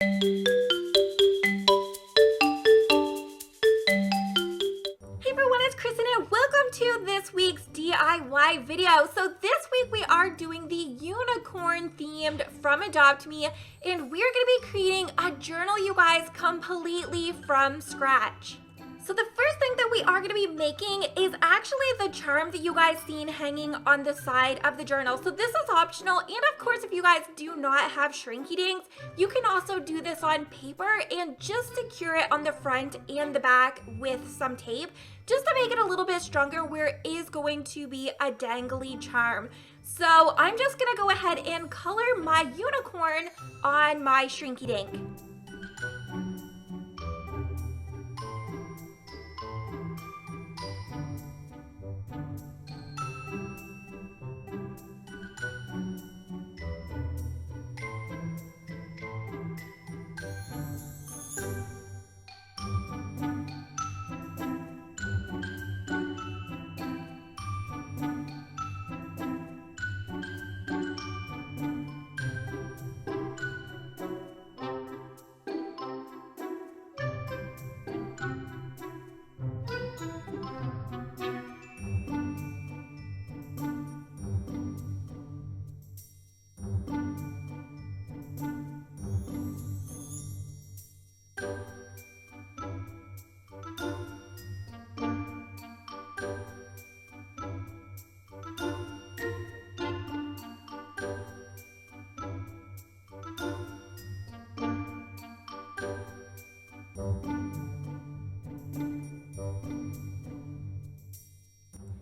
Hey everyone, it's Krystin and welcome to this week's DIY video. So this week we are doing the unicorn themed from Adopt Me, and we're going to be creating a journal, you guys, completely from scratch. So the first thing that we are going to be making is actually the charm that you guys seen hanging on the side of the journal. So this is optional, and of course if you guys do not have Shrinky Dinks, you can also do this on paper and just secure it on the front and the back with some tape, just to make it a little bit stronger where it is going to be a dangly charm. So I'm just going to go ahead and color my unicorn on my Shrinky Dink.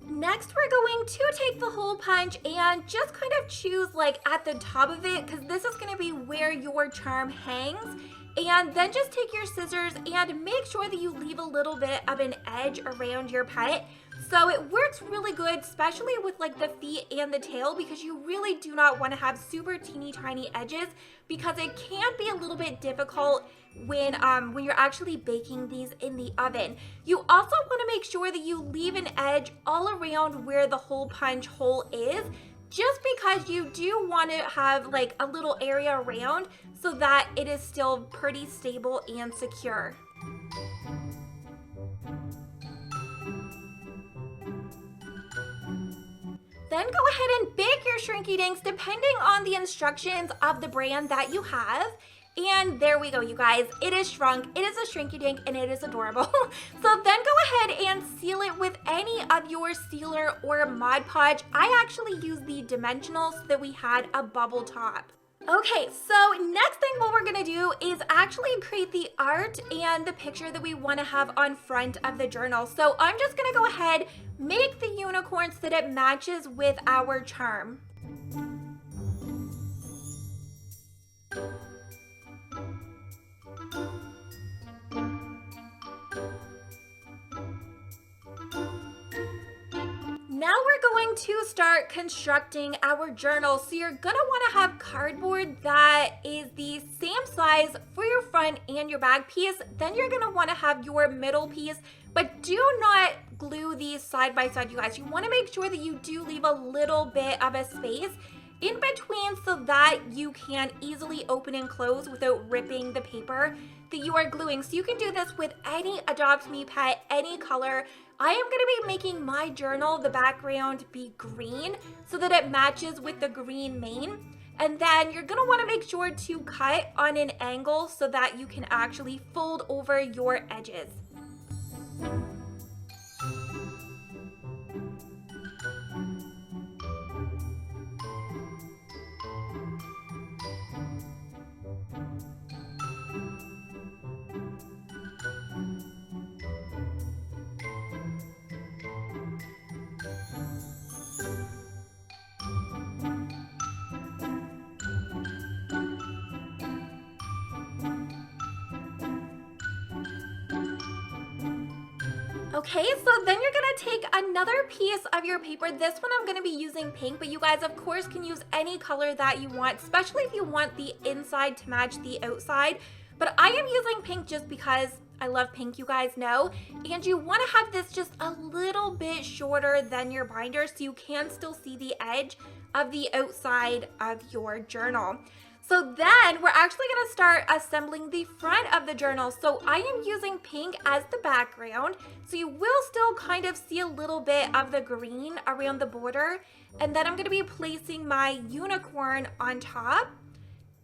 Next, we're going to take the hole punch and just kind of choose like at the top of it, because this is going to be where your charm hangs. And then just take your scissors and make sure that you leave a little bit of an edge around your pet. So it works really good, especially with like the feet and the tail, because you really do not want to have super teeny tiny edges, because it can be a little bit difficult when you're actually baking these in the oven. You also want to make sure that you leave an edge all around where the hole punch hole is, just because you do want to have like a little area around so that it is still pretty stable and secure. Then go ahead and bake your Shrinky Dinks depending on the instructions of the brand that you have. And there we go, you guys. It is shrunk, it is a Shrinky Dink, and it is adorable. So then go ahead and seal it with any of your sealer or Mod Podge. I actually used the dimensional so that we had a bubble top. Okay, so next thing what we're gonna do is actually create the art and the picture that we wanna have on front of the journal. So I'm just gonna go ahead, make the unicorn so that it matches with our charm. Now we're going to start constructing our journal. So you're gonna wanna have cardboard that is the same size for your front and your back piece. Then you're gonna wanna have your middle piece, but do not glue these side by side, you guys. You wanna make sure that you do leave a little bit of a space in between so that you can easily open and close without ripping the paper that you are gluing. So you can do this with any Adopt Me pet, any color. I am going to be making my journal, the background, be green so that it matches with the green mane. And then you're going to want to make sure to cut on an angle so that you can actually fold over your edges. Okay, so then you're gonna take another piece of your paper. This one I'm gonna be using pink, but you guys of course can use any color that you want, especially if you want the inside to match the outside. But I am using pink just because I love pink, you guys know. And you wanna have this just a little bit shorter than your binder so you can still see the edge of the outside of your journal. So then we're actually going to start assembling the front of the journal. So I am using pink as the background. So you will still kind of see a little bit of the green around the border. And then I'm going to be placing my unicorn on top.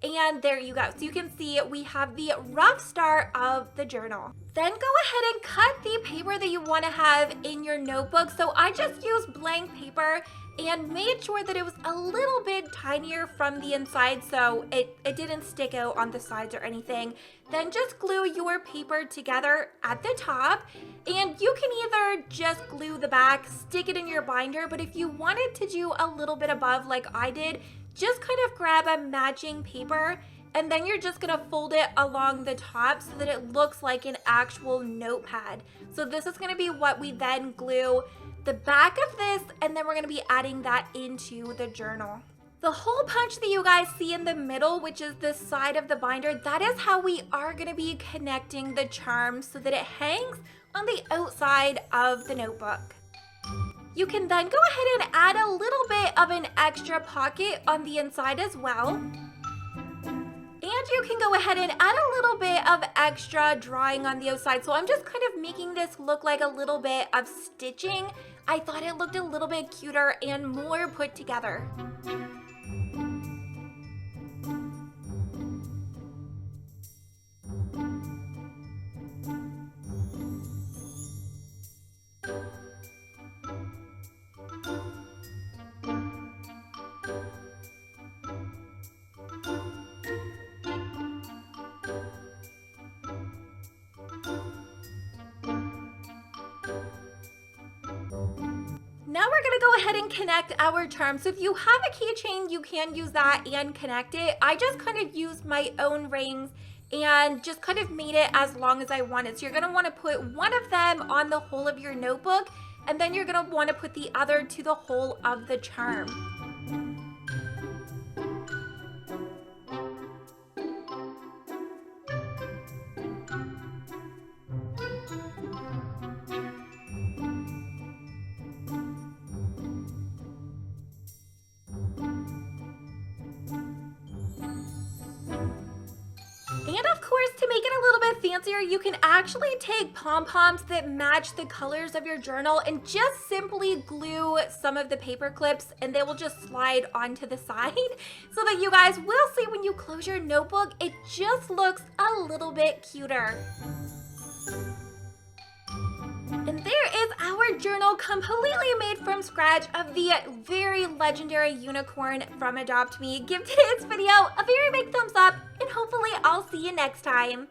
And there you go. So you can see we have the rough start of the journal. Then go ahead and cut the paper that you want to have in your notebook. So I just used blank paper and made sure that it was a little bit tinier from the inside so it didn't stick out on the sides or anything. Then just glue your paper together at the top, and you can either just glue the back, stick it in your binder, but if you wanted to do a little bit above like I did, just kind of grab a matching paper and then you're just gonna fold it along the top so that it looks like an actual notepad. So this is gonna be what we then glue the back of this, and then we're going to be adding that into the journal. The hole punch that you guys see in the middle, which is the side of the binder, that is how we are going to be connecting the charm so that it hangs on the outside of the notebook. You can then go ahead and add a little bit of an extra pocket on the inside as well. And you can go ahead and add a little bit of extra drawing on the outside. So I'm just kind of making this look like a little bit of stitching. I thought it looked a little bit cuter and more put together. Now we're gonna go ahead and connect our charm. So if you have a keychain, you can use that and connect it. I just kind of used my own rings and just kind of made it as long as I wanted. So you're gonna wanna put one of them on the hole of your notebook, and then you're gonna wanna put the other to the hole of the charm. And of course, to make it a little bit fancier, you can actually take pom-poms that match the colors of your journal and just simply glue some of the paper clips, and they will just slide onto the side so that you guys will see when you close your notebook, it just looks a little bit cuter. And there is our journal completely made from scratch of the very legendary unicorn from Adopt Me. Give today's video a very big thumbs up, and hopefully I'll see you next time.